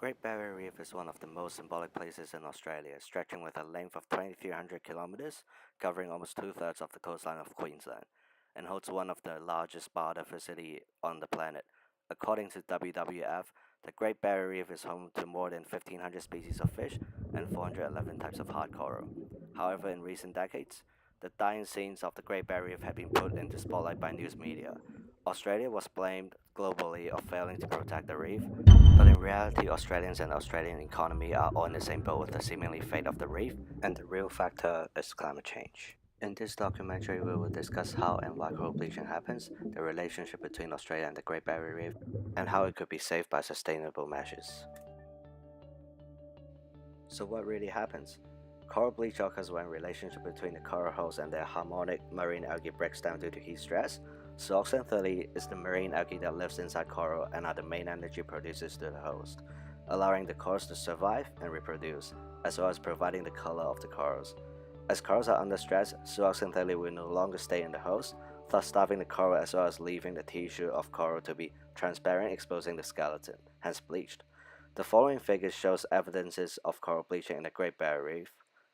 Great Barrier Reef is one of the most symbolic places in Australia, stretching with a length of 2,300 kilometers, covering almost two-thirds of the coastline of Queensland, and holds one of the largest biodiversity on the planet. According to WWF, the Great Barrier Reef is home to more than 1,500 species of fish and 411 types of hard coral. However, in recent decades, the dying scenes of the Great Barrier Reef have been put into spotlight by news media. Australia was blamed globally of failing to protect the reef, but in reality, Australians and the Australian economy are all in the same boat with the seemingly fate of the reef, and the real factor is climate change. In this documentary, we will discuss how and why coral bleaching happens, the relationship between Australia and the Great Barrier Reef, and how it could be saved by sustainable measures. So what really happens? Coral bleach occurs when relationship between the coral host and their harmonic marine algae breaks down due to heat stress. Zooxanthellae is the marine algae that lives inside coral and are the main energy producers to the host, allowing the corals to survive and reproduce, as well as providing the color of the corals. As corals are under stress, zooxanthellae will no longer stay in the host, thus starving the coral as well as leaving the tissue of coral to be transparent, exposing the skeleton, hence bleached. The following figure shows evidences of coral bleaching in the Great Barrier Reef,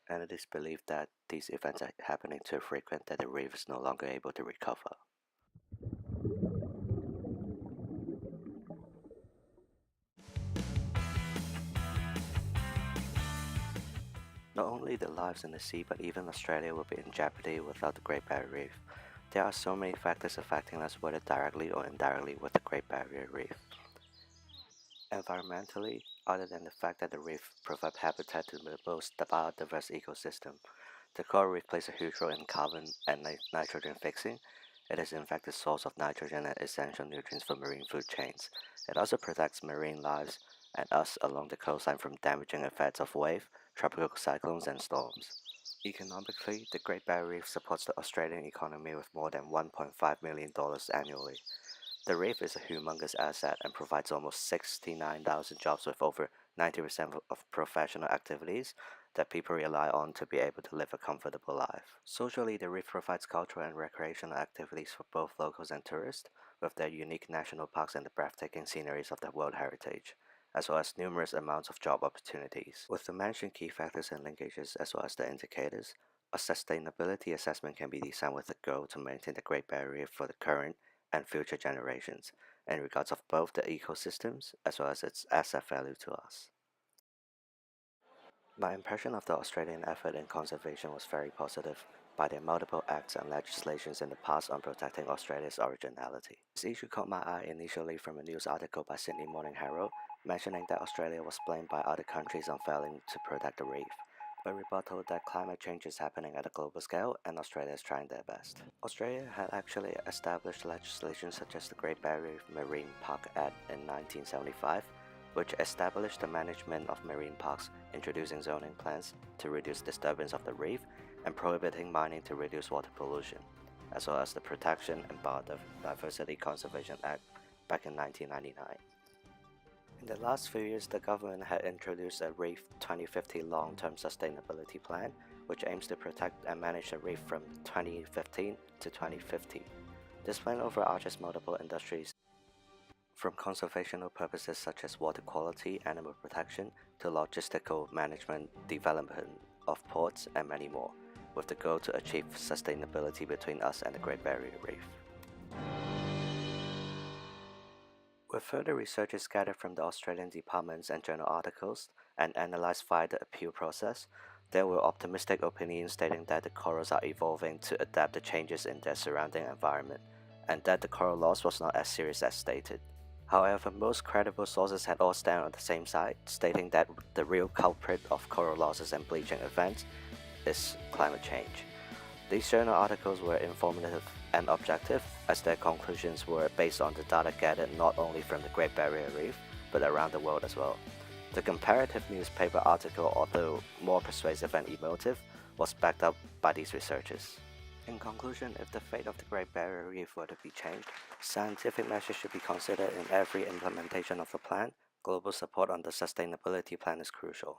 and it is believed that these events are happening too frequent that the reef is no longer able to recover. Not only the lives in the sea, but even Australia will be in jeopardy without the Great Barrier Reef. There are so many factors affecting us, whether directly or indirectly, with the Great Barrier Reef. Environmentally, other than the fact that the reef provides habitat to the most biodiverse ecosystem, the coral reef plays a huge role in carbon and nitrogen fixing. It is in fact the source of nitrogen and essential nutrients for marine food chains. It also protects marine lives and us along the coastline from damaging effects of wave, tropical cyclones, and storms. Economically, the Great Barrier Reef supports the Australian economy with more than $1.5 million annually. The reef is a humongous asset and provides almost 69,000 jobs with over 90% of professional activities that people rely on to be able to live a comfortable life. Socially, the reef provides cultural and recreational activities for both locals and tourists, with their unique national parks and the breathtaking sceneries of the World Heritage, as well as numerous amounts of job opportunities. With the mentioned key factors and linkages as well as the indicators, a sustainability assessment can be designed with the goal to maintain the Great Barrier Reef for the current and future generations in regards of both the ecosystems as well as its asset value to us. My impression of the Australian effort in conservation was very positive by their multiple acts and legislations in the past on protecting Australia's originality. This issue caught my eye initially from a news article by Sydney Morning Herald mentioning that Australia was blamed by other countries on failing to protect the reef, but rebutted that climate change is happening at a global scale and Australia is trying their best. Australia had actually established legislation such as the Great Barrier Reef Marine Park Act in 1975, which established the management of marine parks, introducing zoning plans to reduce disturbance of the reef and prohibiting mining to reduce water pollution, as well as the Protection and Biodiversity Conservation Act back in 1999. In the last few years, the government had introduced a Reef 2050 long-term sustainability plan, which aims to protect and manage the reef from 2015 to 2050. This plan overarches multiple industries, from conservational purposes such as water quality, animal protection, to logistical management, development of ports, and many more, with the goal to achieve sustainability between us and the Great Barrier Reef. With further researches gathered from the Australian departments and journal articles and analyzed via the appeal process, there were optimistic opinions stating that the corals are evolving to adapt to changes in their surrounding environment, and that the coral loss was not as serious as stated. However, most credible sources had all stand on the same side, stating that the real culprit of coral losses and bleaching events is climate change. These journal articles were informative and objective, as their conclusions were based on the data gathered not only from the Great Barrier Reef, but around the world as well. The comparative newspaper article, although more persuasive and emotive, was backed up by these researchers. In conclusion, if the fate of the Great Barrier Reef were to be changed, scientific measures should be considered in every implementation of the plan. Global support on the sustainability plan is crucial.